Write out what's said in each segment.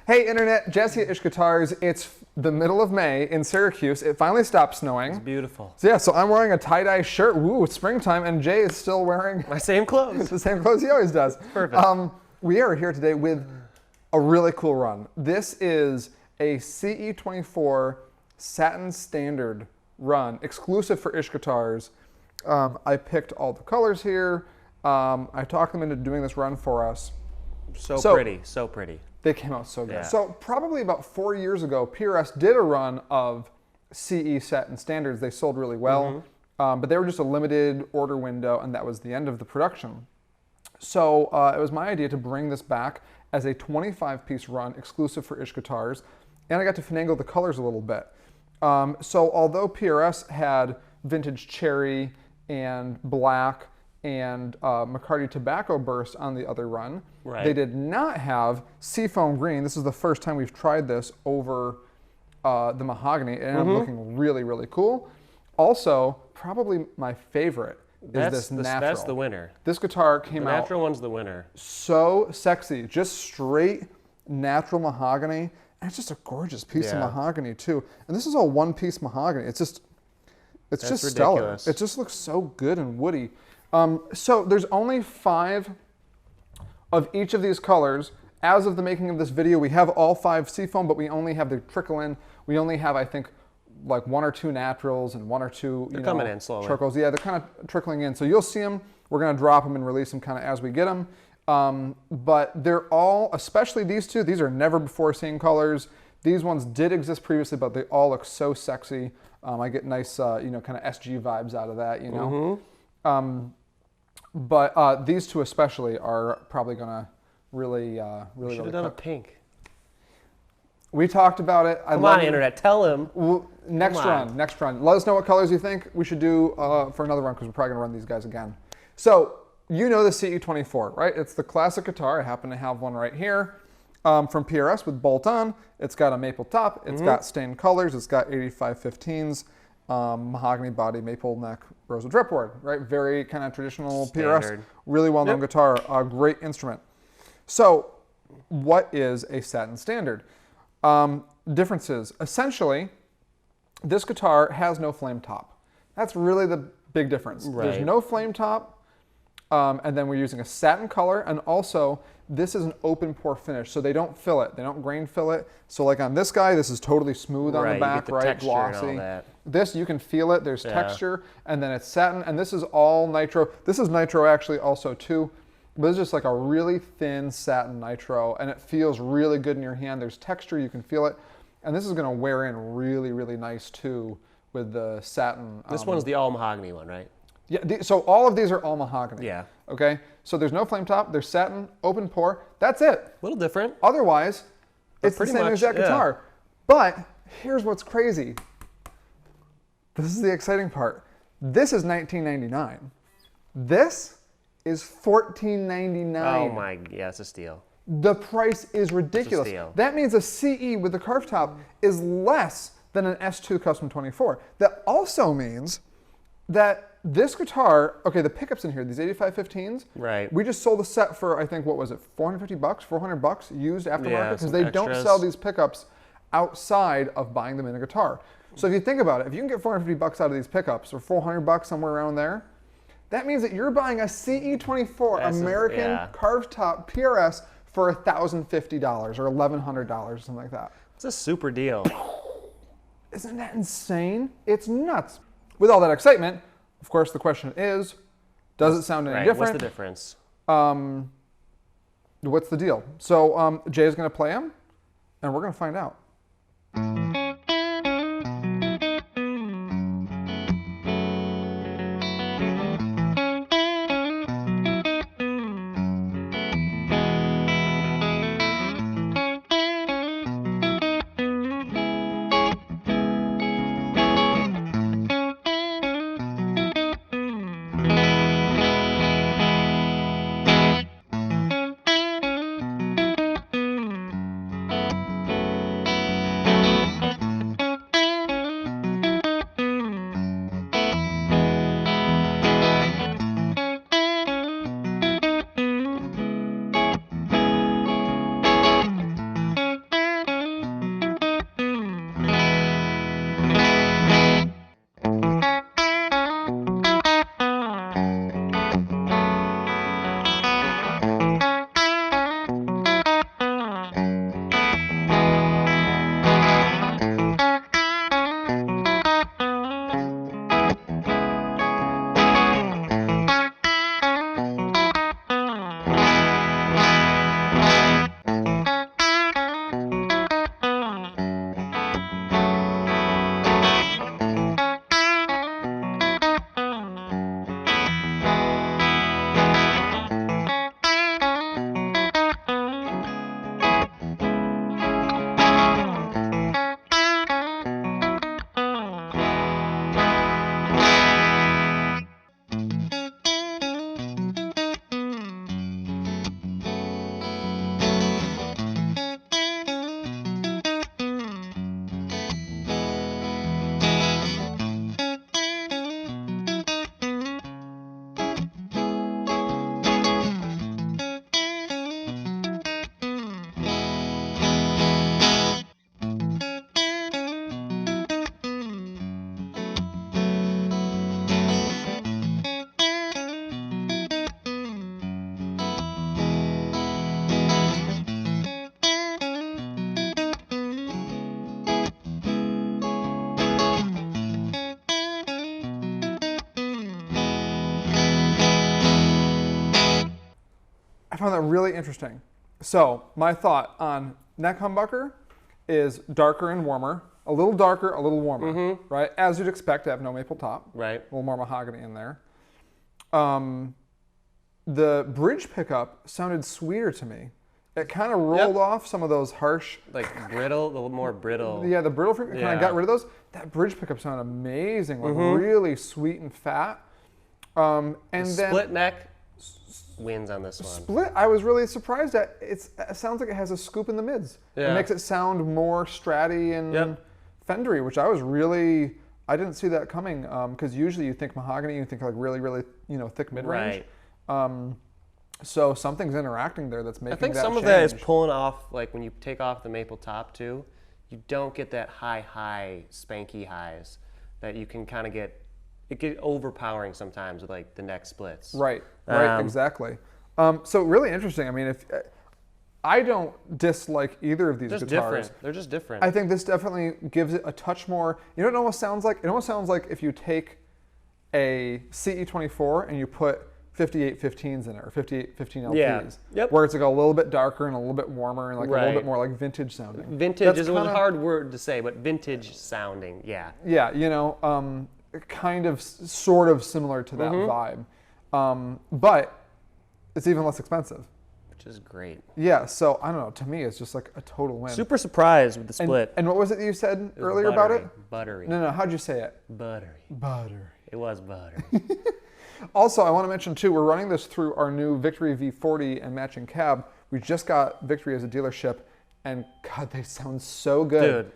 Hey Internet, Jesse at Ish Guitars. It's the middle of May in Syracuse. It finally stopped snowing. It's beautiful. So yeah, so I'm wearing a tie-dye shirt. Woo, it's springtime, and Jay is still wearing my same clothes. the same clothes he always does. Perfect. We are here today with a really cool run. This is a CE24 Satin Standard run, exclusive for Ish Guitars. I picked all the colors here. I talked them into doing this run for us. So pretty, so pretty. They came out so good. Yeah. So probably about 4 years ago, PRS did a run of CE Satin Standards. They sold really well, but they were just a limited order window, and that was the end of the production. So it was my idea to bring this back as a 25-piece run exclusive for Ish Guitars, and I got to finagle the colors a little bit. So although PRS had vintage cherry and black and McCarty tobacco burst on the other run, they did not have seafoam green. This is the first time we've tried this over the mahogany, and it ended up looking really, really cool. Also, probably my favorite is this natural. That's the winner. This guitar came out. The natural one's the winner. So sexy, just straight natural mahogany. And it's just a gorgeous piece of mahogany too. And this is all one-piece mahogany. It's just stellar. It just looks so good and woody. So there's only 5 of each of these colors. As of the making of this video, we have all 5 seafoam, but we only have the trickle in. We only have, I think, like 1 or 2 naturals and 1 or 2 coming in slowly. Trickles. Yeah, they're kind of trickling in. So you'll see them. We're going to drop them and release them kind of as we get them. But they're all, especially these two, these are never before seen colors. These ones did exist previously, but they all look so sexy. I get nice, kind of SG vibes out of that, But these two especially are probably going to really should have done a pink. We talked about it. Come on, Internet, tell him. Next run. Let us know what colors you think we should do for another run, because we're probably going to run these guys again. So, you know the CE24, right? It's the classic guitar. I happen to have one right here from PRS with bolt-on. It's got a maple top. It's got stained colors. It's got 8515s, mahogany body, maple neck, rosewood fretboard, right? Very kind of traditional Standard. PRS, really well-known guitar, a great instrument. So, what is a Satin Standard? Differences. Essentially, this guitar has no flame top. That's really the big difference. There's no flame top. And then we're using a satin color, and also this is an open pore finish, so they don't fill it. They don't grain fill it. So like on this guy, this is totally smooth on the back, right? Glossy. And all that. This, you can feel it. There's texture, and then it's satin, and this is all nitro. This is nitro actually also too, but it's just like a really thin satin nitro, and it feels really good in your hand. There's texture, you can feel it, and this is going to wear in really, really nice too with the satin. This one's the all mahogany one, right? Yeah, so all of these are all mahogany. Yeah. Okay, so there's no flame top, there's satin, open pore, that's it. A little different. Otherwise, it's the same exact guitar. But here's what's crazy. This is the exciting part. This is $19.99. This is $14.99. Oh my, yeah, it's a steal. The price is ridiculous. It's a steal. That means a CE with the carved top is less than an S2 Custom 24. That also means that this guitar, okay, the pickups in here, these 8515s, we just sold a set for, I think, what was it, 450 bucks, 400 bucks used aftermarket, because they don't sell these pickups outside of buying them in a guitar. So if you think about it, if you can get 450 bucks out of these pickups, or 400 bucks somewhere around there, that means that you're buying a CE24 American carved top PRS for $1,050 or $1,100 or something like that. It's a super deal. Isn't that insane? It's nuts. With all that excitement, of course, the question is, does it sound any different? What's the difference? What's the deal? So Jay's going to play him, and we're going to find out. I found that really interesting. So my thought on neck humbucker is darker and warmer, a little darker, a little warmer, right? As you'd expect to have no maple top. Right. A little more mahogany in there. The bridge pickup sounded sweeter to me. It kind of rolled off some of those harsh, like brittle, a little more brittle. Yeah, the brittle frequency, kind of got rid of those. That bridge pickup sounded amazing, like really sweet and fat. And then split neck wins on this one. Split, I was really surprised at. It sounds like it has a scoop in the mids. Yeah. It makes it sound more stratty and fendery, which I was really, I didn't see that coming, because usually you think mahogany, you think like really, really, thick mid-range. Right. So something's interacting there that's making that I think some change. of that is pulling off, like when you take off the maple top too, you don't get that high, spanky highs that you can kind of get. It get overpowering sometimes with like the neck splits. Right, exactly. So really interesting. I mean, if I don't dislike either of these Just guitars. different. They're just different. I think this definitely gives it a touch more. You know what it almost sounds like? It almost sounds like if you take a CE24 and you put 5815s in it, or 5815 LPs. Yeah. Yep. Where it's like a little bit darker and a little bit warmer and like a little bit more like vintage sounding. Vintage is a hard word to say, but vintage sounding, yeah. Yeah, kind of, sort of similar to that vibe. But it's even less expensive. Which is great. Yeah, so I don't know, to me it's just like a total win. Super surprised with the split. And what was it you said earlier about it? Buttery. No, how'd you say it? Buttery. Buttery. It was buttery. Also, I want to mention too, we're running this through our new Victory V40 and matching cab. We just got Victory as a dealership, and God, they sound so good. Dude,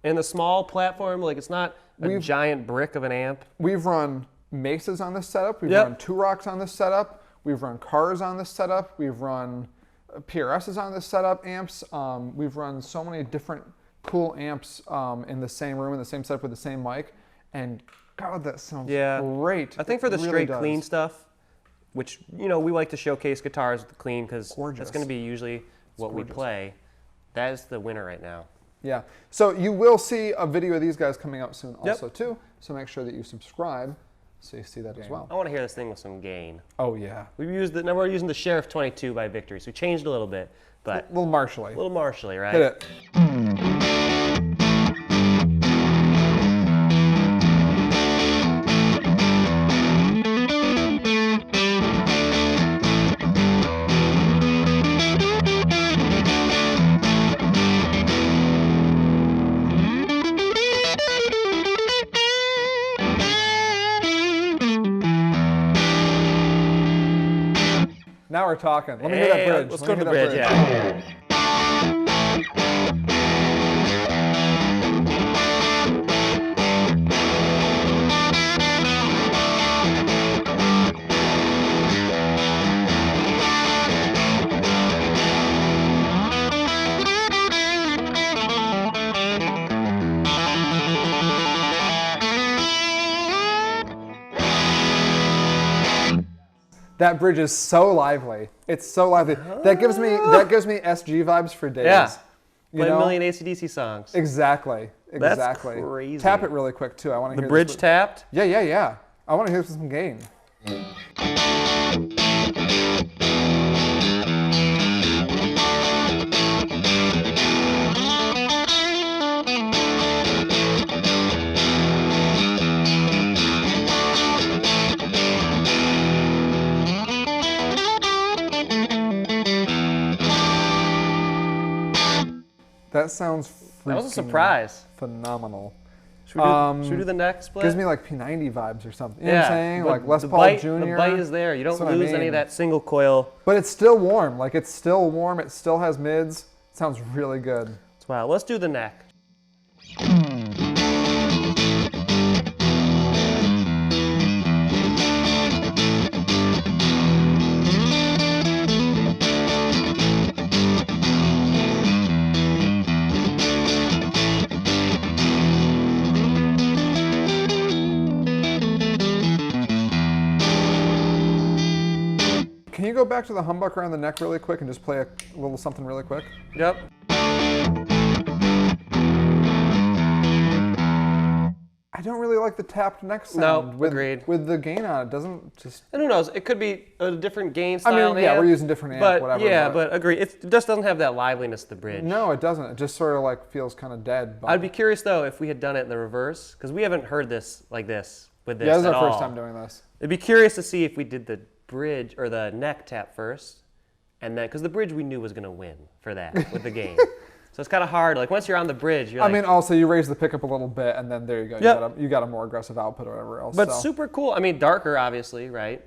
in the small platform, like it's not a giant brick of an amp. We've run Mesas on this setup. We've run Two Rocks on this setup. We've run Cars on this setup. We've run PRSs on this setup, amps. We've run so many different cool amps in the same room, in the same setup with the same mic, and God, that sounds great. I think for the really straight clean stuff, which, we like to showcase guitars with the clean because that's going to be usually what we play. That is the winner right now. Yeah. So you will see a video of these guys coming out soon also too. So make sure that you subscribe so you see that as well. I want to hear this thing with some gain. Oh yeah. Now we're using the Sheriff 22 by Victory, so we changed a little bit, but a little Marshally. A little Marshally, right? Hit it. Now we're talking. Let me hear that bridge. Let's go to the bridge, yeah. That bridge is so lively. It's so lively. That gives me SG vibes for days. Yeah. Play a million AC/DC songs. Exactly. That's crazy. Tap it really quick too. I want to hear the bridge tapped. Yeah. I want to hear some gain. That sounds That was a surprise. Phenomenal. Should we do the neck split? Gives me like P90 vibes or something. You know what I'm saying? Like Les Paul Jr. The bite is there. You don't That's lose any of that single coil. But it's still warm. Like it's still warm. It still has mids. It sounds really good. Wow. Let's do the neck. Can you go back to the humbucker on the neck really quick and just play a little something really quick? Yep. I don't really like the tapped neck sound. Agreed. With the gain on it, doesn't just. And who knows? It could be a different gain style. I mean, yeah, amp, we're using different amp, but whatever. Yeah, but agree. It just doesn't have that liveliness to the bridge. No, it doesn't. It just sort of like feels kind of dead. But I'd be curious though if we had done it in the reverse, because we haven't heard this like this with this. Yeah, this is at our first all. time doing this. It'd be curious to see if we did the bridge or the neck tap first, and then because the bridge we knew was going to win for that with the gain. So it's kind of hard. Like once you're on the bridge, you're I like, mean, also you raise the pickup a little bit, and then there you go. Yep. You got a more aggressive output or whatever else. but so. super cool. I mean, darker obviously, right?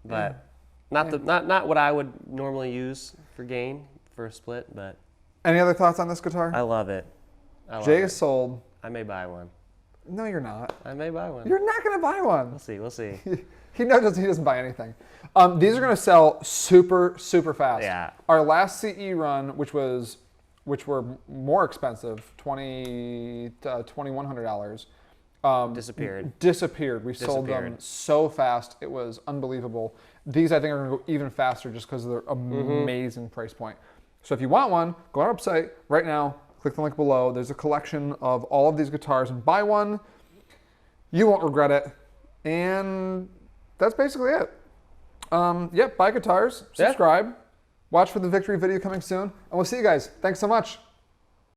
But not what I would normally use for gain for a split. But Any other thoughts on this guitar? I love it. Jay is sold. I may buy one. No, you're not. I may buy one. You're not going to buy one. We'll see. We'll see. He doesn't buy anything. These are going to sell super, super fast. Yeah. Our last CE run, which were more expensive, $2,100. Disappeared. We sold them so fast. It was unbelievable. These, I think, are going to go even faster just because of their amazing price point. So if you want one, go on our website right now. Click the link below. There's a collection of all of these guitars, and buy one. You won't regret it. And that's basically it. Buy guitars, subscribe, watch for the victory video coming soon, and we'll see you guys. Thanks so much.